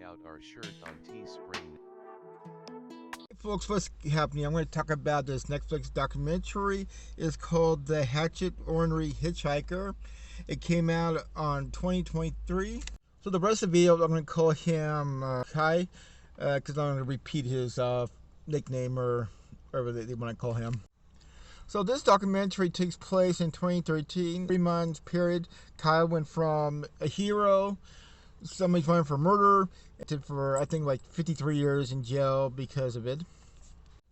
out our shirt on Teespring. Hey folks, what's happening? I'm going to talk about this Netflix documentary. It's called The Hatchet Wielding Hitchhiker. It came out on 2023. So the rest of the video, I'm going to call him Kai, because I'm going to repeat his nickname or whatever they want to call him. So this documentary takes place in 2013, 3 months period. Kai went from a hero, somebody fined for murder, for I think like 53 years in jail because of it.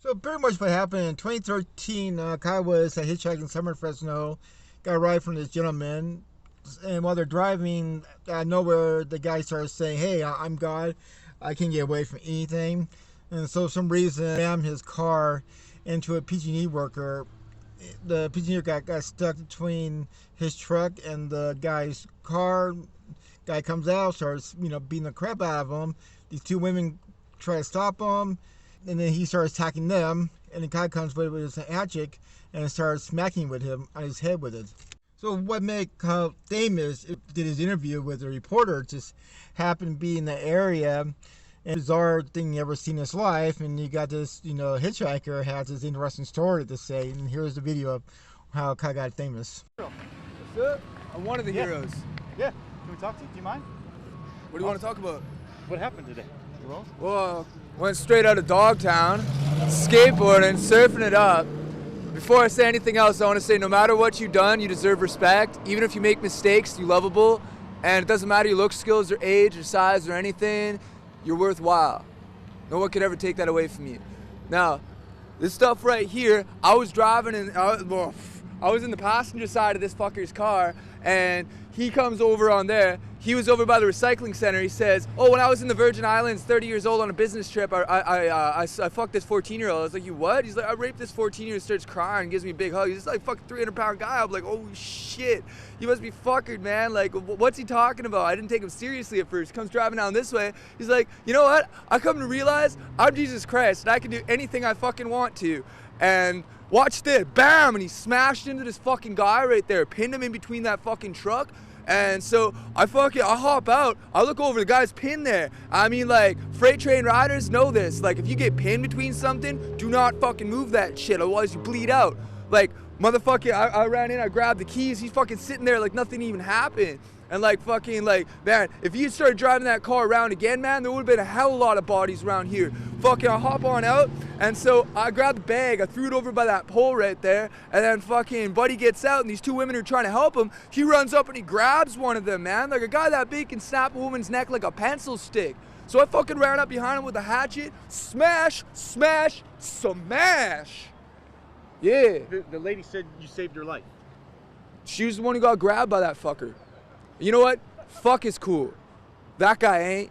So pretty much what happened in 2013, Kai was hitchhiking somewhere in Fresno, got a ride from this gentleman, and while they're driving, out of nowhere, the guy starts saying, "Hey, I'm God, I can get away from anything." And so for some reason, rammed his car into a PG&E worker. The PG&E got stuck between his truck and the guy's car. Guy comes out, starts beating the crap out of him. These two women try to stop him, and then he starts attacking them. And the guy comes with his hatchet and starts smacking with him on his head with it. So what made Kyle famous? Did his interview with a reporter. Just happened to be in the area. And bizarre thing you ever seen in his life, and you got this, hitchhiker has this interesting story to say, and here's the video of how Kai got famous. What's up? I'm one of the heroes. Yeah. Can we talk to you? Do you mind? What do you want to talk about? What happened today? Well, went straight out of Dogtown, skateboarding, surfing it up. Before I say anything else, I want to say no matter what you've done, you deserve respect. Even if you make mistakes, you're lovable. And it doesn't matter your look, skills, or age, or size, or anything. You're worthwhile. No one could ever take that away from you. Now, this stuff right here, I was driving and I was in the passenger side of this fucker's car, and he comes over on there. He was over by the recycling center. He says, "Oh, when I was in the Virgin Islands, 30 years old on a business trip, I fucked this 14-year-old. I was like, "You what?" He's like, "I raped this 14-year-old." Starts crying, gives me a big hug. He's like, "Fucking 300-pound guy." I'm like, "Oh shit, you must be fucking, man. Like, what's he talking about?" I didn't take him seriously at first. He comes driving down this way. He's like, "You know what? I come to realize I'm Jesus Christ, and I can do anything I fucking want to." And watch this, bam, and he smashed into this fucking guy right there, pinned him in between that fucking truck. And so I hop out, I look over, the guy's pinned there. I mean, like, freight train riders know this. Like, if you get pinned between something, do not fucking move that shit, otherwise you bleed out. Like, motherfucking, I ran in, I grabbed the keys, he's fucking sitting there like nothing even happened. And like fucking like, man, if you started driving that car around again, man, there would have been a hell of a lot of bodies around here. Fucking, I hop on out, and so I grabbed the bag, I threw it over by that pole right there, and then fucking buddy gets out, and these two women are trying to help him. He runs up and he grabs one of them, man. Like a guy that big can snap a woman's neck like a pencil stick. So I fucking ran up behind him with a hatchet, smash, smash, smash. Yeah. The lady said you saved her life. She was the one who got grabbed by that fucker. You know what? Fuck is cool. That guy ain't.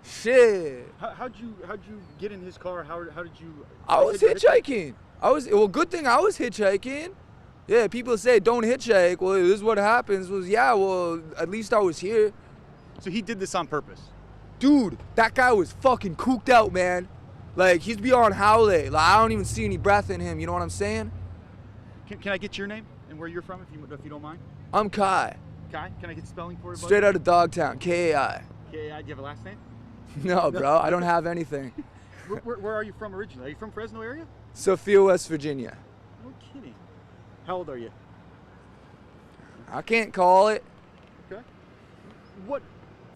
Shit. How'd you get in his car? How did you? I was hitchhiking. Good thing I was hitchhiking. Yeah, people say don't hitchhike. Well, this is what happens. Well, at least I was here. So he did this on purpose? Dude, that guy was fucking cooked out, man. Like, he's beyond Howley. Like, I don't even see any breath in him. You know what I'm saying? Can I get your name and where you're from, if you don't mind? I'm Kai. Kai? Can I get spelling for you, buddy? Straight out of Dogtown, K-A-I. K-A-I. Do you have a last name? No, bro, I don't have anything. Where are you from originally? Are you from Fresno area? Sophia, West Virginia. No kidding. How old are you? I can't call it. Okay. What?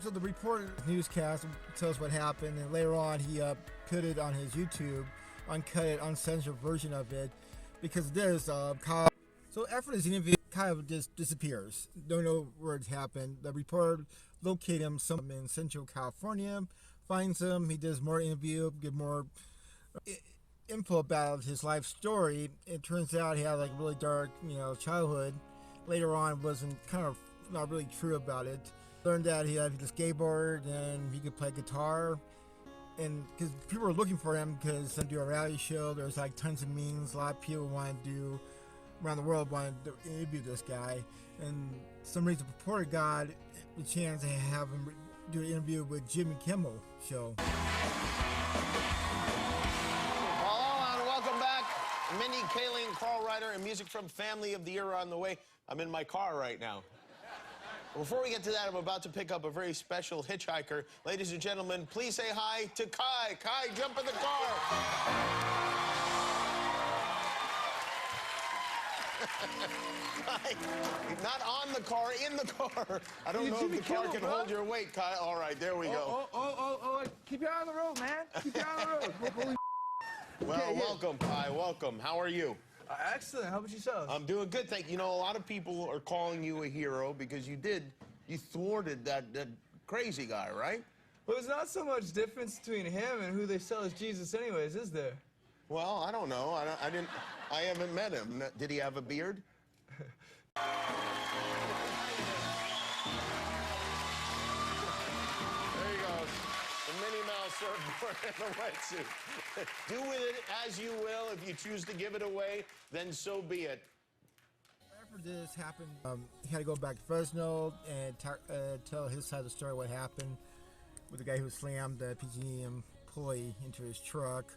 So the reporter newscast tells what happened, and later on he put it on his YouTube, uncut, uncensored version of it, because there's Kyle. So after this interview, Kyle just disappears. Don't know where it happened. The reporter located him in Central California, finds him. He does more interview, get more info about his life story. It turns out he had like a really dark, childhood. Later on, wasn't kind of not really true about it. Learned that he had to skateboard and he could play guitar. And because people were looking for him because to do a reality show, there's like tons of memes. A lot of people wanted to do around the world wanted to interview this guy, and some reason the reporter got the chance to have him do an interview with Jimmy Kimmel show. Hello and welcome back. Minnie Kaling, Carl Ryder, and music from Family of the Year are on the way. I'm in my car right now. Before we get to that, I'm about to pick up a very special hitchhiker. Ladies and gentlemen, please say hi to Kai. Kai, jump in the car. Kai, not on the car, in the car. I don't know if the car can hold your weight, Kai. All right, there we go. Oh, keep your eye on the road, man. Keep your eye on the road. Holy Well, welcome, Kai, welcome. How are you? excellent. How about yourself? I'm doing good, thank you. You know, a lot of people are calling you a hero because you thwarted that crazy guy, right? Well, there's not so much difference between him and who they sell as Jesus anyways, is there? Well, I don't know. I haven't met him. Did he have a beard? There he goes. The Minnie Mouse surfboard and the wetsuit. Do with it as you will. If you choose to give it away, then so be it. After this happened, he had to go back to Fresno and tell his side of the story, what happened with the guy who slammed the PG&E employee into his truck.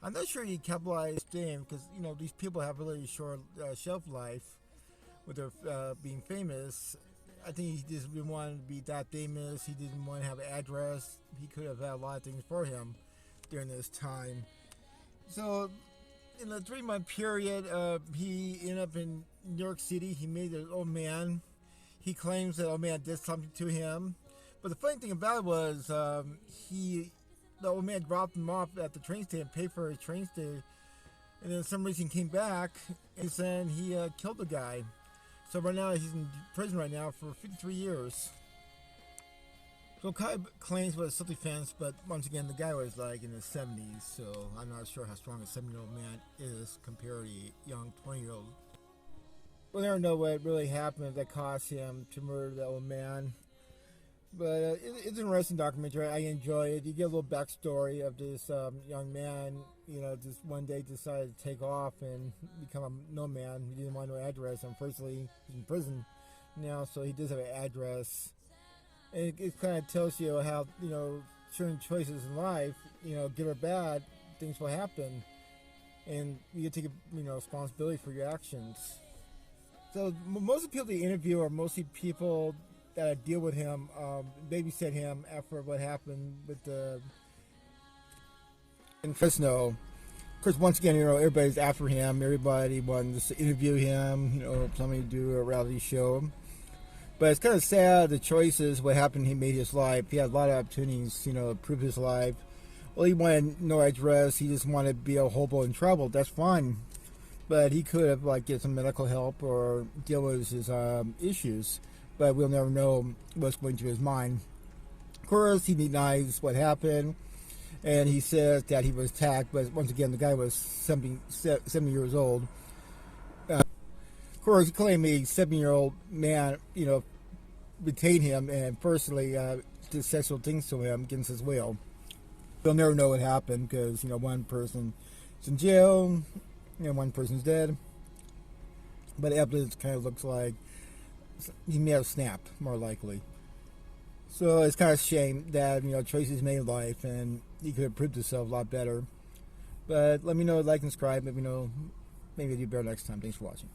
I'm not sure he capitalized in because, you know, these people have really short shelf life with their being famous. I think he just didn't want to be that famous. He didn't want to have an address. He could have had a lot of things for him during this time. So in a 3-month period, he ended up in New York City. He made an old man. He claims that old man did something to him. But the funny thing about it was the old man dropped him off at the train station, paid for his train stay, and then for some reason came back and said he killed the guy. So right now he's in prison right now for 53 years. So Kai claims it was self-defense, but once again the guy was like in his 70s, so I'm not sure how strong a 70-year-old man is compared to a young 20-year-old. We'll never know what really happened that caused him to murder the old man. But it's an interesting documentary. I enjoy it. You get a little backstory of this young man, you know, just one day decided to take off and become a nomad. He didn't want no address. Unfortunately, he's in prison now, so he does have an address. And it kind of tells you how, you know, certain choices in life, you know, good or bad, things will happen. And you take, you know, responsibility for your actions. So most of the people they interview are mostly people that deal with him, babysit him after what happened with the in Fresno. Of course, once again, you know, everybody's after him. Everybody wants to interview him, you know, somebody to do a reality show. But it's kind of sad, the choices, what happened, he made his life. He had a lot of opportunities, you know, to prove his life. Well, he wanted no address. He just wanted to be a hobo in trouble. That's fine. But he could have, like, get some medical help or deal with his issues. But we'll never know what's going through his mind. Of course, he denies what happened, and he says that he was attacked, but once again, the guy was 70 years old. Of course, he claimed a 7-year-old man, you know, retained him and personally did sexual things to him against his will. We'll never know what happened because, you know, one person is in jail and one person's dead. But evidence kind of looks like he may have snapped, more likely. So it's kind of a shame that, you know, choices made in life and he could have proved himself a lot better. But let me know, like and subscribe. Let me know, maybe I'll do better next time. Thanks for watching.